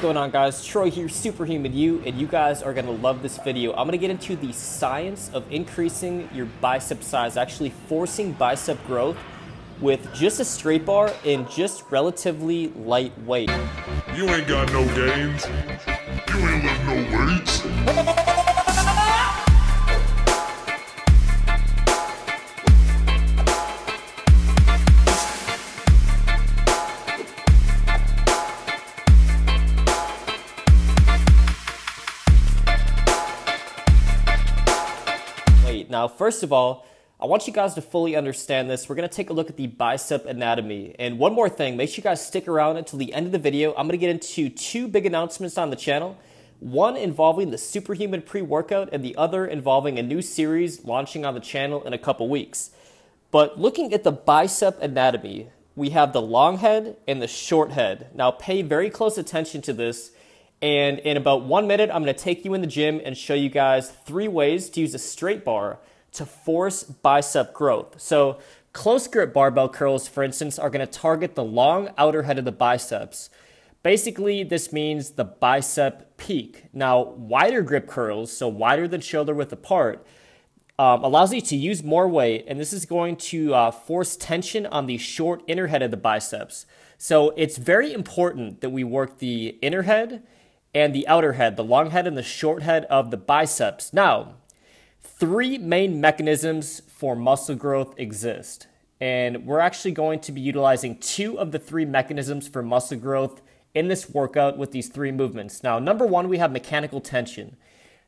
going on, guys? Troy here, Superhuman and you guys are going to love this video. I'm going to get into the science of increasing your bicep size, actually forcing bicep growth with just a straight bar and just relatively light weight. You ain't got no gains. You ain't lift no weights. Now, first of all, I want you guys to fully understand this. We're going to take a look at the bicep anatomy. And one more thing, make sure you guys stick around until the end of the video. I'm going to get into two big announcements on the channel. One involving the Superhuman pre-workout and the other involving a new series launching on the channel in a couple weeks. But looking at the bicep anatomy, we have the long head and the short head. Now, pay very close attention to this. And in about 1 minute, I'm going to take you in the gym and show you guys 3 ways to use a straight bar to force bicep growth. So close grip barbell curls, for instance, are going to target the long outer head of the biceps. Basically, this means the bicep peak. Now, wider grip curls, so wider than shoulder width apart, allows you to use more weight, and this is going to force tension on the short inner head of the biceps. So it's very important that we work the inner head and the outer head, the long head and the short head of the biceps. Now, 3 main mechanisms for muscle growth exist, and we're actually going to be utilizing 2 of the 3 mechanisms for muscle growth in this workout with these 3 movements. Now, number 1, we have mechanical tension.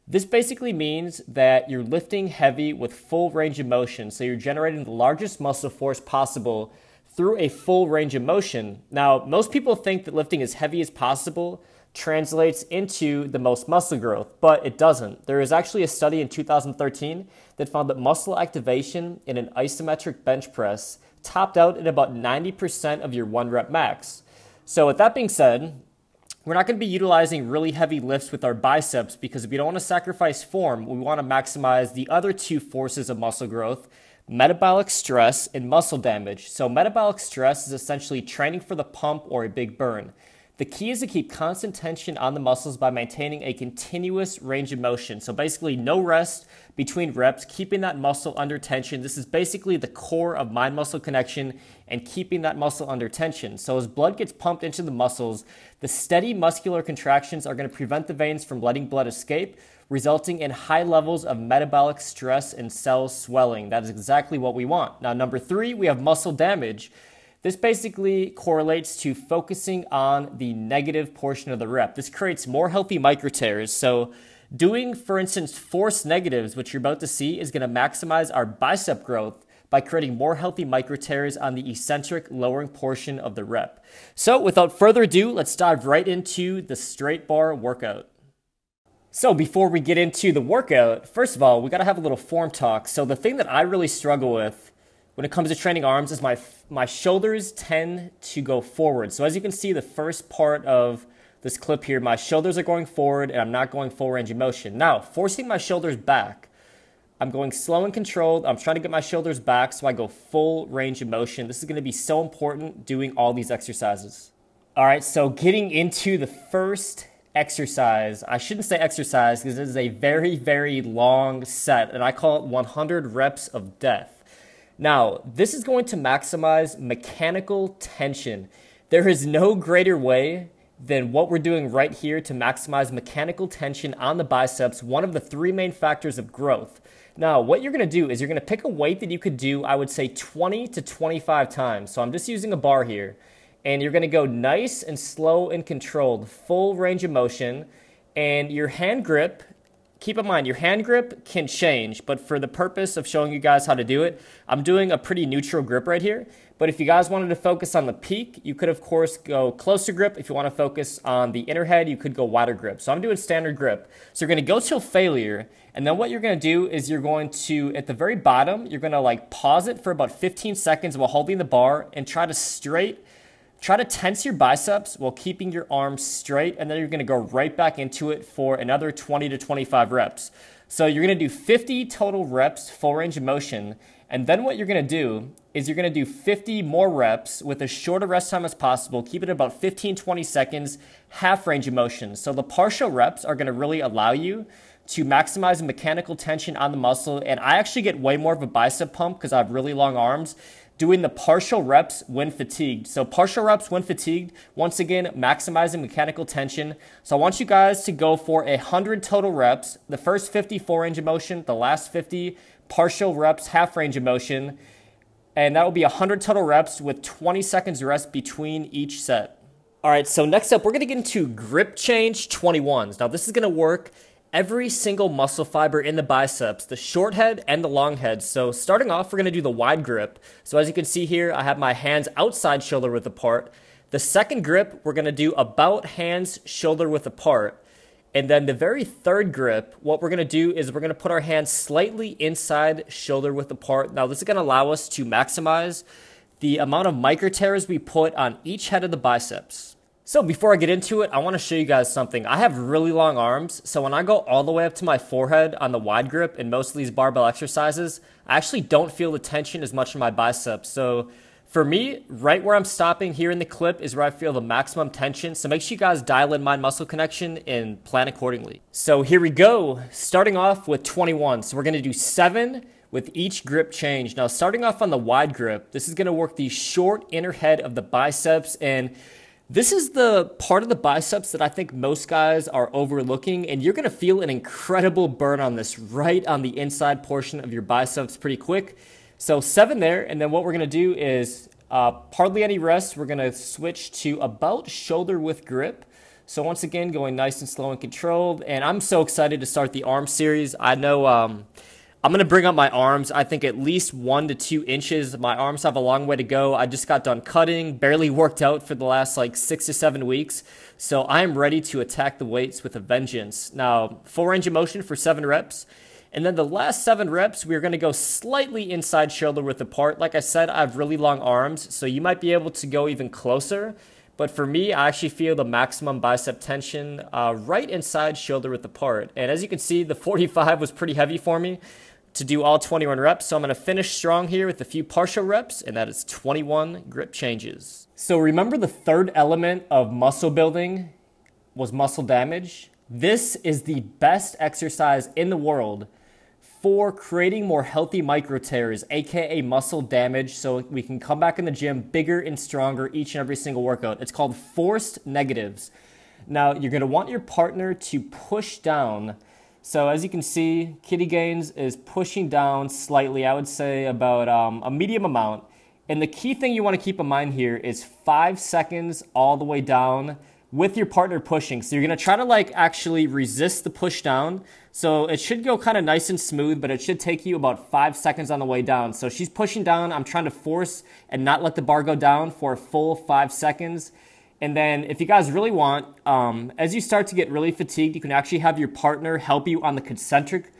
This basically means that you're lifting heavy with full range of motion, so you're generating the largest muscle force possible through a full range of motion. Now, most people think that lifting as heavy as possible translates into the most muscle growth, but it doesn't. There is actually a study in 2013 that found that muscle activation in an isometric bench press topped out at about 90% of your 1 rep max. So with that being said, we're not going to be utilizing really heavy lifts with our biceps because we don't want to sacrifice form. We want to maximize the other 2 forces of muscle growth: metabolic stress and muscle damage. So metabolic stress is essentially training for the pump or a big burn. The key is to keep constant tension on the muscles by maintaining a continuous range of motion. So basically no rest between reps, keeping that muscle under tension. This is basically the core of mind-muscle connection and keeping that muscle under tension. So as blood gets pumped into the muscles, the steady muscular contractions are going to prevent the veins from letting blood escape, resulting in high levels of metabolic stress and cell swelling. That is exactly what we want. Now, number 3, we have muscle damage. This basically correlates to focusing on the negative portion of the rep. This creates more healthy micro tears. So doing, for instance, force negatives, which you're about to see, is going to maximize our bicep growth by creating more healthy micro tears on the eccentric lowering portion of the rep. So without further ado, let's dive right into the straight bar workout. So before we get into the workout, first of all, we got to have a little form talk. So the thing that I really struggle with when it comes to training arms is my shoulders tend to go forward. So as you can see, the first part of this clip here, my shoulders are going forward and I'm not going full range of motion. Now, forcing my shoulders back, I'm going slow and controlled. I'm trying to get my shoulders back so I go full range of motion. This is going to be so important doing all these exercises. All right, so getting into the first exercise. I shouldn't say exercise because it is a very, very long set, and I call it 100 reps of death. Now, this is going to maximize mechanical tension. There is no greater way than what we're doing right here to maximize mechanical tension on the biceps, one of the 3 main factors of growth. Now, what you're going to do is you're going to pick a weight that you could do, I would say 20 to 25 times. So I'm just using a bar here. And you're going to go nice and slow and controlled, full range of motion. And your hand grip, keep in mind, your hand grip can change, but for the purpose of showing you guys how to do it, I'm doing a pretty neutral grip right here. But if you guys wanted to focus on the peak, you could, of course, go closer grip. If you want to focus on the inner head, you could go wider grip. So I'm doing standard grip. So you're going to go till failure, and then what you're going to do is you're going to, at the very bottom, you're going to like pause it for about 15 seconds while holding the bar and try to tense your biceps while keeping your arms straight, and then you're going to go right back into it for another 20 to 25 reps. So you're going to do 50 total reps, full range of motion, And then what you're gonna do is you're gonna do 50 more reps with as short a rest time as possible. Keep it about 15-20 seconds, half range of motion. So the partial reps are gonna really allow you to maximize the mechanical tension on the muscle. And I actually get way more of a bicep pump because I have really long arms doing the partial reps when fatigued. So partial reps when fatigued, once again, maximizing mechanical tension. So I want you guys to go for 100 total reps. The first 50 full range of motion, the last 50 partial reps, half range of motion. And that will be 100 total reps with 20 seconds rest between each set. All right, so next up, we're gonna get into grip change 21s. Now this is gonna work every single muscle fiber in the biceps, the short head and the long head. So starting off, we're gonna do the wide grip. So as you can see here, I have my hands outside shoulder width apart. The second grip, we're gonna do about hands shoulder width apart. And then the very third grip, what we're gonna do is we're gonna put our hands slightly inside shoulder width apart. Now this is gonna allow us to maximize the amount of micro tears we put on each head of the biceps. So before I get into it, I want to show you guys something. I have really long arms, so when I go all the way up to my forehead on the wide grip in most of these barbell exercises, I actually don't feel the tension as much in my biceps. So for me, right where I'm stopping here in the clip is where I feel the maximum tension. So make sure you guys dial in mind muscle connection and plan accordingly. So here we go, starting off with 21. So we're going to do 7 with each grip change. Now starting off on the wide grip, this is going to work the short inner head of the biceps, and this is the part of the biceps that I think most guys are overlooking, and you're gonna feel an incredible burn on this right on the inside portion of your biceps pretty quick. So 7 there, and then what we're gonna do is hardly any rest. We're gonna switch to about shoulder width grip. So once again, going nice and slow and controlled, and I'm so excited to start the arm series. I know I'm going to bring up my arms, I think at least 1 to 2 inches. My arms have a long way to go. I just got done cutting, barely worked out for the last like 6 to 7 weeks. So I am ready to attack the weights with a vengeance. Now, full range of motion for 7 reps. And then the last 7 reps, we're going to go slightly inside shoulder width apart. Like I said, I have really long arms, so you might be able to go even closer. But for me, I actually feel the maximum bicep tension right inside shoulder width apart. And as you can see, the 45 was pretty heavy for me to do all 21 reps. So I'm gonna finish strong here with a few partial reps, and that is 21 grip changes. So remember, the third element of muscle building was muscle damage. This is the best exercise in the world for creating more healthy micro tears, aka muscle damage, so we can come back in the gym bigger and stronger each and every single workout. It's called forced negatives. Now, you're gonna want your partner to push down. So as you can see, Kitty Gaines is pushing down slightly, I would say about a medium amount. And the key thing you want to keep in mind here is 5 seconds all the way down with your partner pushing. So you're going to try to like actually resist the push down. So it should go kind of nice and smooth, but it should take you about 5 seconds on the way down. So she's pushing down. I'm trying to force and not let the bar go down for a full 5 seconds. And then if you guys really want, as you start to get really fatigued, you can actually have your partner help you on the concentric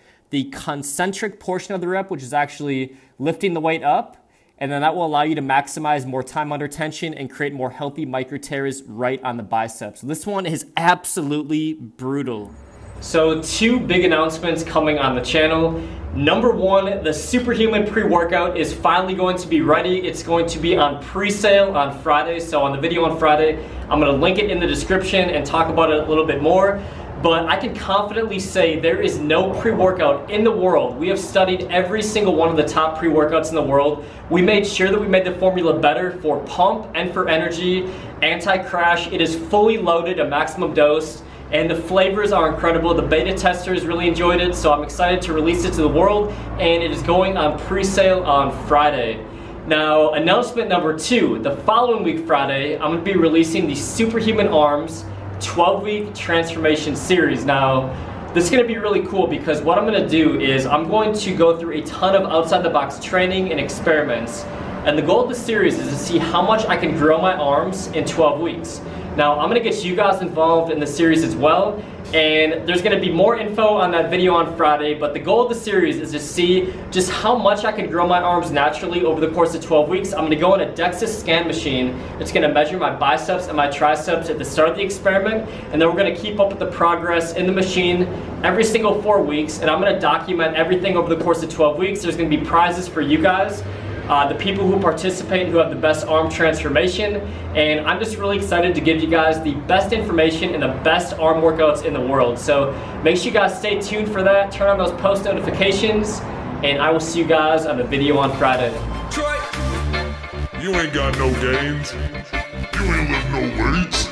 portion of the rep, which is actually lifting the weight up. And then that will allow you to maximize more time under tension and create more healthy micro tears right on the biceps. So this one is absolutely brutal. So 2 big announcements coming on the channel. Number 1, the Superhuman pre-workout is finally going to be ready. It's going to be on pre-sale on Friday. So on the video on Friday, I'm going to link it in the description and talk about it a little bit more. But I can confidently say there is no pre-workout in the world. We have studied every single one of the top pre-workouts in the world. We made sure that we made the formula better for pump and for energy, anti-crash. It is fully loaded, a maximum dose. And the flavors are incredible. The beta testers really enjoyed it, so I'm excited to release it to the world, and it is going on pre-sale on Friday. Now, announcement number 2, the following week Friday, I'm going to be releasing the Superhuman Arms 12-week transformation series. Now, this is going to be really cool because what I'm going to do is I'm going to go through a ton of outside-the-box training and experiments, and the goal of the series is to see how much I can grow my arms in 12 weeks. Now, I'm going to get you guys involved in the series as well, And there's gonna be more info on that video on Friday, but the goal of the series is to see just how much I can grow my arms naturally over the course of 12 weeks. I'm gonna go on a DEXA scan machine. It's gonna measure my biceps and my triceps at the start of the experiment, and then we're gonna keep up with the progress in the machine every single 4 weeks, and I'm gonna document everything over the course of 12 weeks. There's gonna be prizes for you guys. The people who participate who have the best arm transformation, and I'm just really excited to give you guys the best information and the best arm workouts in the world. So make sure you guys stay tuned for that, turn on those post notifications, and I will see you guys on the video on Friday. You ain't got no gains. You ain't lift no weights.